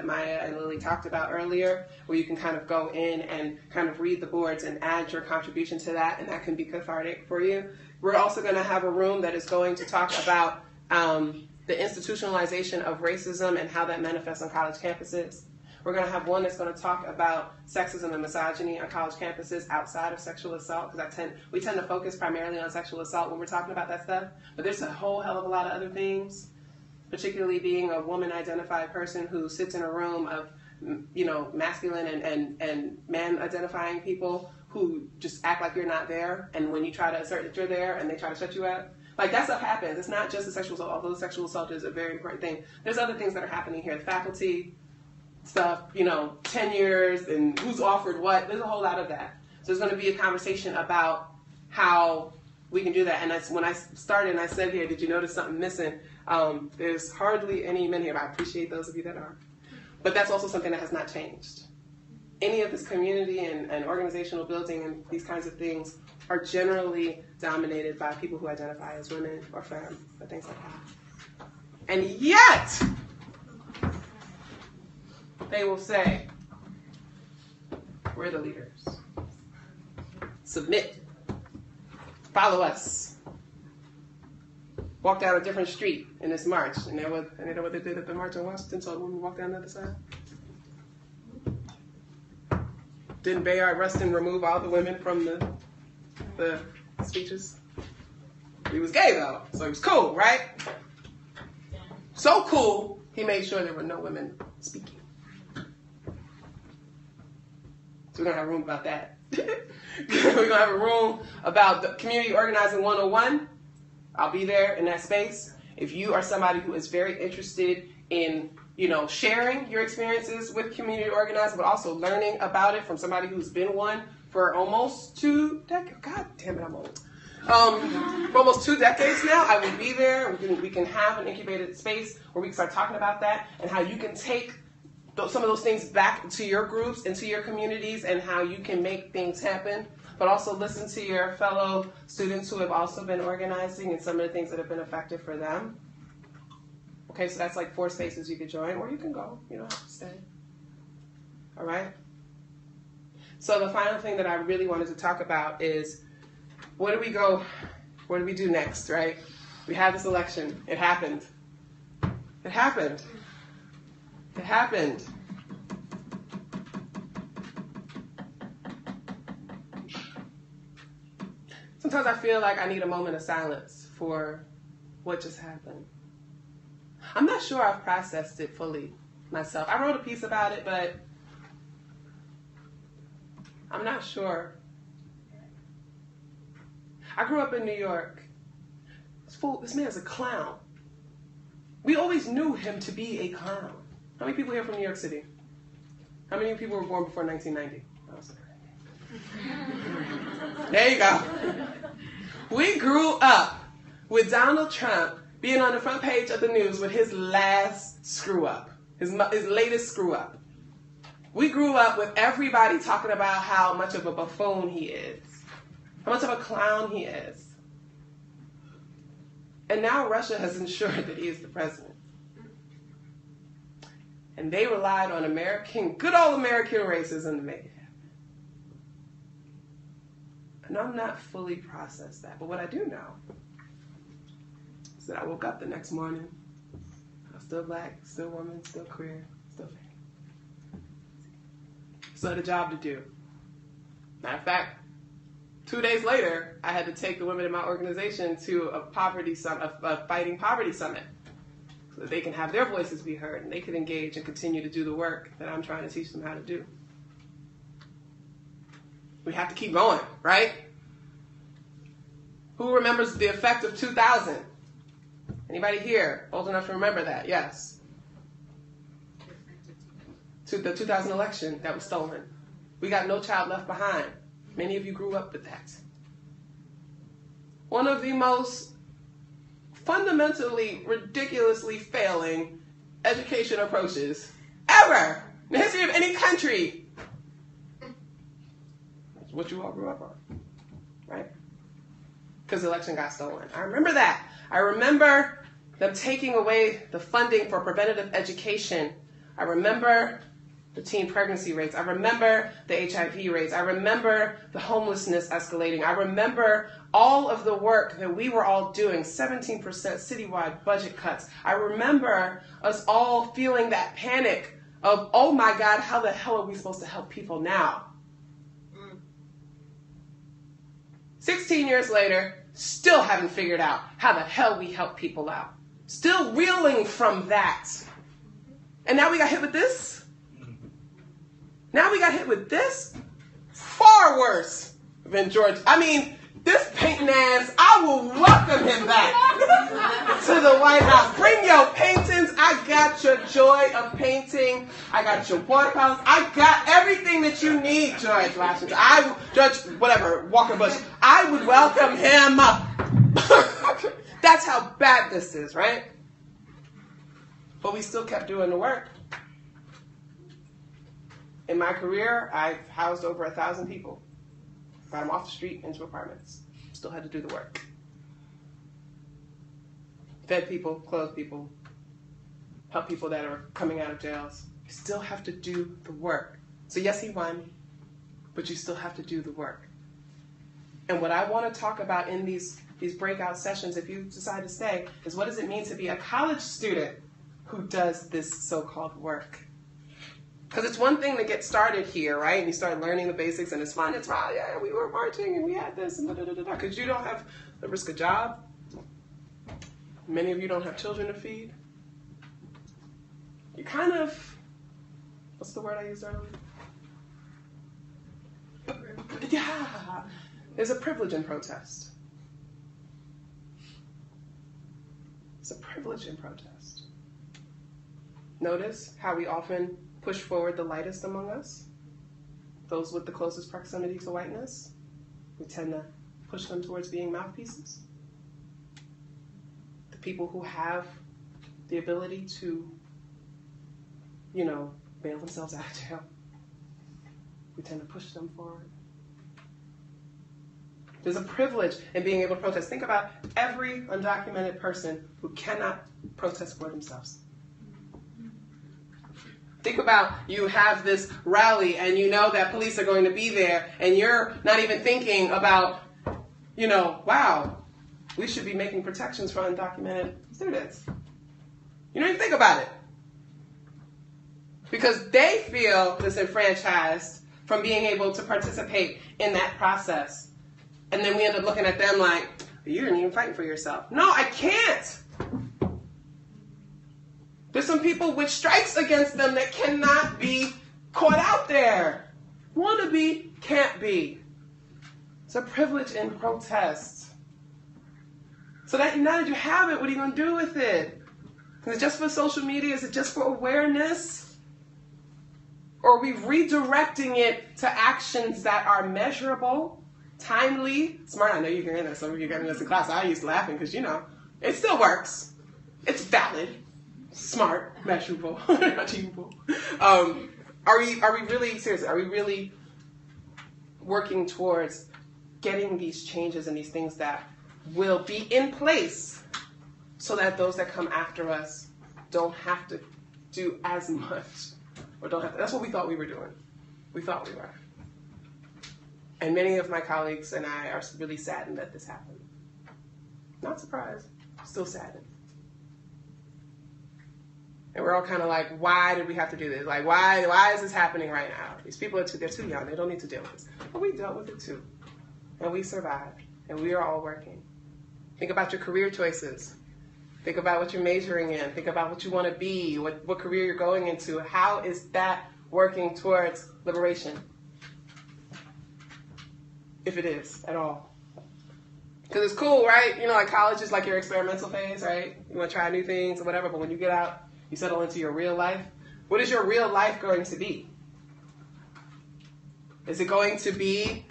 Maya and Lily talked about earlier, where you can kind of go in and kind of read the boards and add your contribution to that, and that can be cathartic for you. We're also going to have a room that is going to talk about the institutionalization of racism and how that manifests on college campuses. We're going to have one that's going to talk about sexism and misogyny on college campuses outside of sexual assault, because we tend to focus primarily on sexual assault when we're talking about that stuff. But there's a whole hell of a lot of other things, particularly being a woman-identified person who sits in a room of, masculine and man-identifying people who just act like you're not there, and when you try to assert that you're there, and they try to shut you out. Like, that stuff happens. It's not just the sexual assault, although sexual assault is a very important thing. There's other things that are happening here. The faculty stuff, tenures and who's offered what. There's a whole lot of that. So there's going to be a conversation about how we can do that. And that's when I started and I said here, did you notice something missing? There's hardly any men here, but I appreciate those of you that are. But that's also something that has not changed. Any of this community and organizational building and these kinds of things are generally dominated by people who identify as women or femme or things like that. And yet, they will say, we're the leaders. Submit. Follow us. Walk down a different street in this march. And they know what they did at the March on Washington, so the women walk down the other side. Didn't Bayard Rustin remove all the women from the speeches? He was gay, though, so he was cool, right? So cool, he made sure there were no women speaking. So we're going to have a room about that. We're going to have a room about the Community Organizing 101. I'll be there in that space. If you are somebody who is very interested in sharing your experiences with community organizing, but also learning about it from somebody who's been one for almost 2 decades. God damn it, I'm old. For almost 2 decades now, I will be there. We can have an incubated space where we can start talking about that and how you can take some of those things back to your groups and to your communities and how you can make things happen. But also listen to your fellow students who have also been organizing and some of the things that have been effective for them. Okay, so that's like 4 spaces you could join, or you can go. You don't have to stay. All right? So the final thing that I really wanted to talk about is where do we do next, right? We had this election. It happened. It happened. It happened. Sometimes I feel like I need a moment of silence for what just happened. I'm not sure I've processed it fully myself. I wrote a piece about it, but I'm not sure. I grew up in New York. This man's a clown. We always knew him to be a clown. How many people here from New York City? How many people were born before 1990? There you go. We grew up with Donald Trump being on the front page of the news with his last screw up, his latest screw up. We grew up with everybody talking about how much of a buffoon he is, how much of a clown he is. And now Russia has ensured that he is the president. And they relied on good old American racism to make it happen. And I'm not fully processed that. But what I do know is that I woke up the next morning. I was still black, still woman, still queer, still femme. So I had a job to do. Matter of fact, 2 days later, I had to take the women in my organization to a fighting poverty summit, so that they can have their voices be heard and they can engage and continue to do the work that I'm trying to teach them how to do. We have to keep going, right? Who remembers the effect of 2000? Anybody here old enough to remember that? Yes. To the 2000 election that was stolen. We got No Child Left Behind. Many of you grew up with that. One of the most fundamentally, ridiculously failing education approaches ever in the history of any country. That's what you all grew up on, right? Because the election got stolen. I remember that. I remember them taking away the funding for preventative education. I remember the teen pregnancy rates. I remember the HIV rates. I remember the homelessness escalating. I remember all of the work that we were all doing, 17% citywide budget cuts. I remember us all feeling that panic of, oh my God, how the hell are we supposed to help people now? 16 years later, still haven't figured out how the hell we help people out. Still reeling from that. And now we got hit with this? Now we got hit with this? Far worse than George. I mean, this painting ass, I will welcome him back to the White House. Bring your paintings. I got your joy of painting. I got your watercolors. I got everything that you need, George Washington. Judge, whatever, Walker Bush. I would welcome him. That's how bad this is, right? But we still kept doing the work. In my career, I've housed over 1,000 people. Got them off the street into apartments. Still had to do the work. Fed people, clothed people, helped people that are coming out of jails. You still have to do the work. So yes, he won, but you still have to do the work. And what I want to talk about in these breakout sessions, if you decide to stay, is what does it mean to be a college student who does this so-called work? Because it's one thing to get started here, right? And you start learning the basics, and it's fun. It's right. Yeah, we were marching, and we had this, and da-da-da-da. Because you don't have the risk of job. Many of you don't have children to feed. You kind of, what's the word I used earlier? Yeah. There's a privilege in protest. It's a privilege in protest. Notice how we often push forward the lightest among us, those with the closest proximity to whiteness. We tend to push them towards being mouthpieces. The people who have the ability to, bail themselves out of jail, we tend to push them forward. There's a privilege in being able to protest. Think about every undocumented person who cannot protest for themselves. Think about you have this rally and you know that police are going to be there and you're not even thinking about, wow, we should be making protections for undocumented students. You don't even think about it. Because they feel disenfranchised from being able to participate in that process. And then we end up looking at them like, you didn't even fight for yourself. No, I can't. There's some people with strikes against them that cannot be caught out there. Want to be, can't be. It's a privilege in protest. So that now that you have it, what are you going to do with it? Is it just for social media? Is it just for awareness? Or are we redirecting it to actions that are measurable, timely? Smart, I know you can hear this. Some of you getting this in class. I used to laughing because, it still works. It's valid. Smart, measurable, achievable. Are we really, seriously, are we really working towards getting these changes and these things that will be in place so that those that come after us don't have to do as much or don't have to, that's what we thought we were doing. We thought we were. And many of my colleagues and I are really saddened that this happened. Not surprised, still saddened. And we're all kind of like, why did we have to do this? Like, why is this happening right now? These people they're too young. They don't need to deal with this. But we dealt with it too. And we survived. And we are all working. Think about your career choices. Think about what you're majoring in. Think about what you want to be, what career you're going into. How is that working towards liberation? If it is, at all. Because it's cool, right? Like college is like your experimental phase, right? You want to try new things or whatever, but when you get out, you settle into your real life. What is your real life going to be? Is it going to be,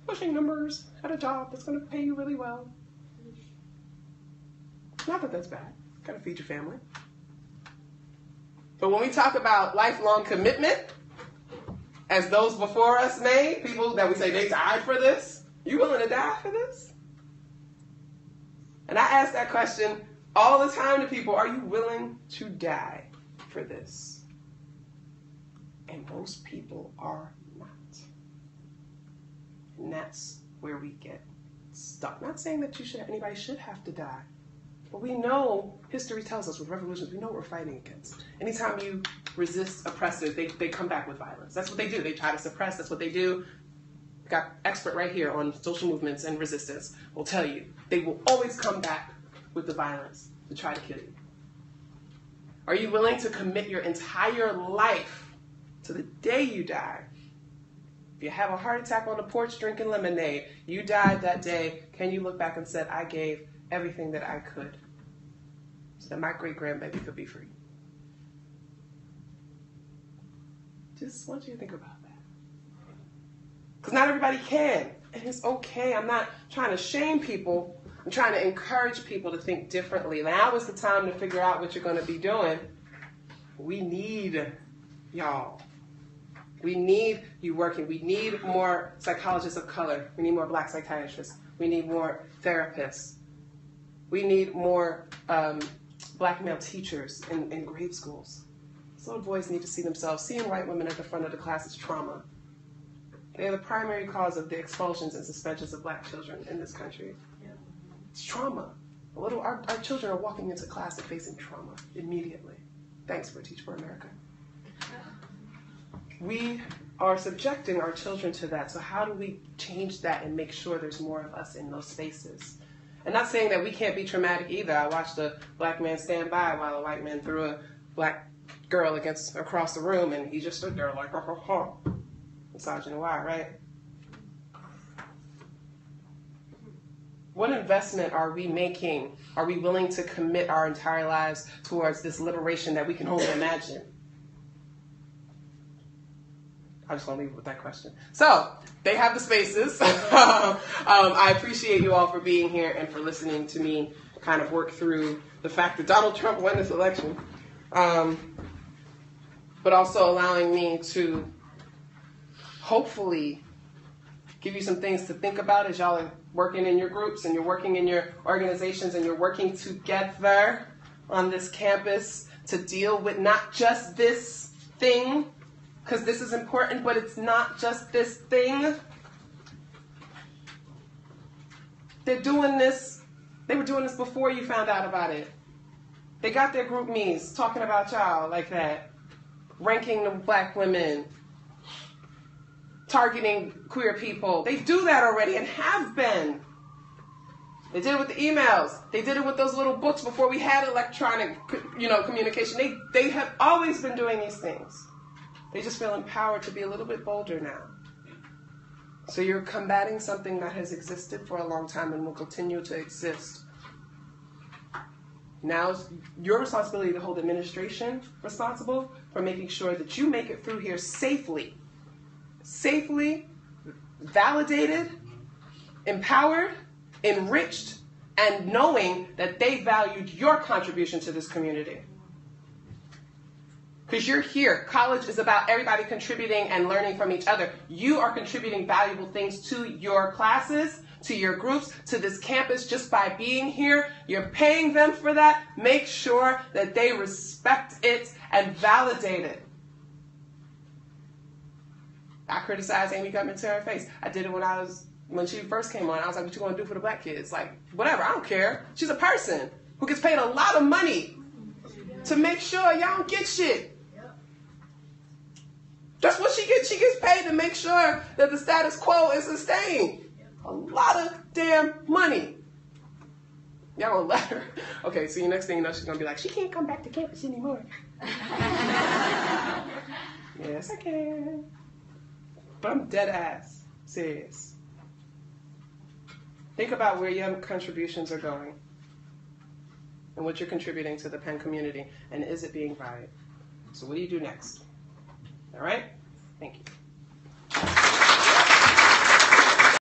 pushing numbers at a job that's going to pay you really well? Not that that's bad. Got to feed your family. But when we talk about lifelong commitment, as those before us made, people that we say they died for this, you willing to die for this? And I ask that question all the time to people, are you willing to die for this? And most people are not. And that's where we get stuck. Not saying that anybody should have to die, But we know, history tells us with revolutions, we know what we're fighting against. Anytime you resist oppressive, they come back with violence. That's what they do. They try to suppress. That's what they do. Got expert right here on social movements and resistance will tell you. They will always come back with the violence to try to kill you. Are you willing to commit your entire life to the day you die? If you have a heart attack on the porch drinking lemonade, you died that day, can you look back and say, I gave everything that I could so that my great-grandbaby could be free? Just want you to think about that. Because not everybody can, and it's okay. I'm not trying to shame people. I'm trying to encourage people to think differently. Now is the time to figure out what you're going to be doing. We need y'all. We need you working. We need more psychologists of color. We need more black psychiatrists. We need more therapists. We need more black male teachers in grade schools. These little boys need to see themselves. Seeing white women at the front of the class is trauma. They are the primary cause of the expulsions and suspensions of black children in this country. It's trauma. Our children are walking into class and facing trauma immediately. Thanks for Teach for America. We are subjecting our children to that. So how do we change that and make sure there's more of us in those spaces? And not saying that we can't be traumatic either. I watched a black man stand by while a white man threw a black girl across the room, and he just stood there like, ha, ha, ha. Misogynoir, right? What investment are we making? Are we willing to commit our entire lives towards this liberation that we can only imagine? I just want to leave it with that question. So, they have the spaces. I appreciate you all for being here and for listening to me kind of work through the fact that Donald Trump won this election. But also allowing me to hopefully give you some things to think about as y'all are working in your groups and you're working in your organizations and you're working together on this campus to deal with not just this thing, because this is important, but it's not just this thing. They're doing this. They were doing this before you found out about it. They got their group me's talking about y'all like that, ranking the black women, targeting queer people. They do that already and have been. They did it with the emails. They did it with those little books before we had electronic, communication. They have always been doing these things. They just feel empowered to be a little bit bolder now. So you're combating something that has existed for a long time and will continue to exist. Now it's your responsibility to hold administration responsible for making sure that you make it through here safely, validated, empowered, enriched, and knowing that they valued your contribution to this community. Because you're here. College is about everybody contributing and learning from each other. You are contributing valuable things to your classes, to your groups, to this campus just by being here. You're paying them for that. Make sure that they respect it and validate it. I criticized Amy Gutman to her face. I did it when she first came on. I was like, what you going to do for the black kids? Like, whatever, I don't care. She's a person who gets paid a lot of money to make sure y'all don't get shit. That's what she gets. She gets paid to make sure that the status quo is sustained. A lot of damn money. Y'all gonna let her. Okay, so the next thing you know, she's gonna be like, she can't come back to campus anymore. Yes, I can. But I'm dead ass serious. Think about where your contributions are going and what you're contributing to the Penn community, and is it being valued? So what do you do next? All right? Thank you.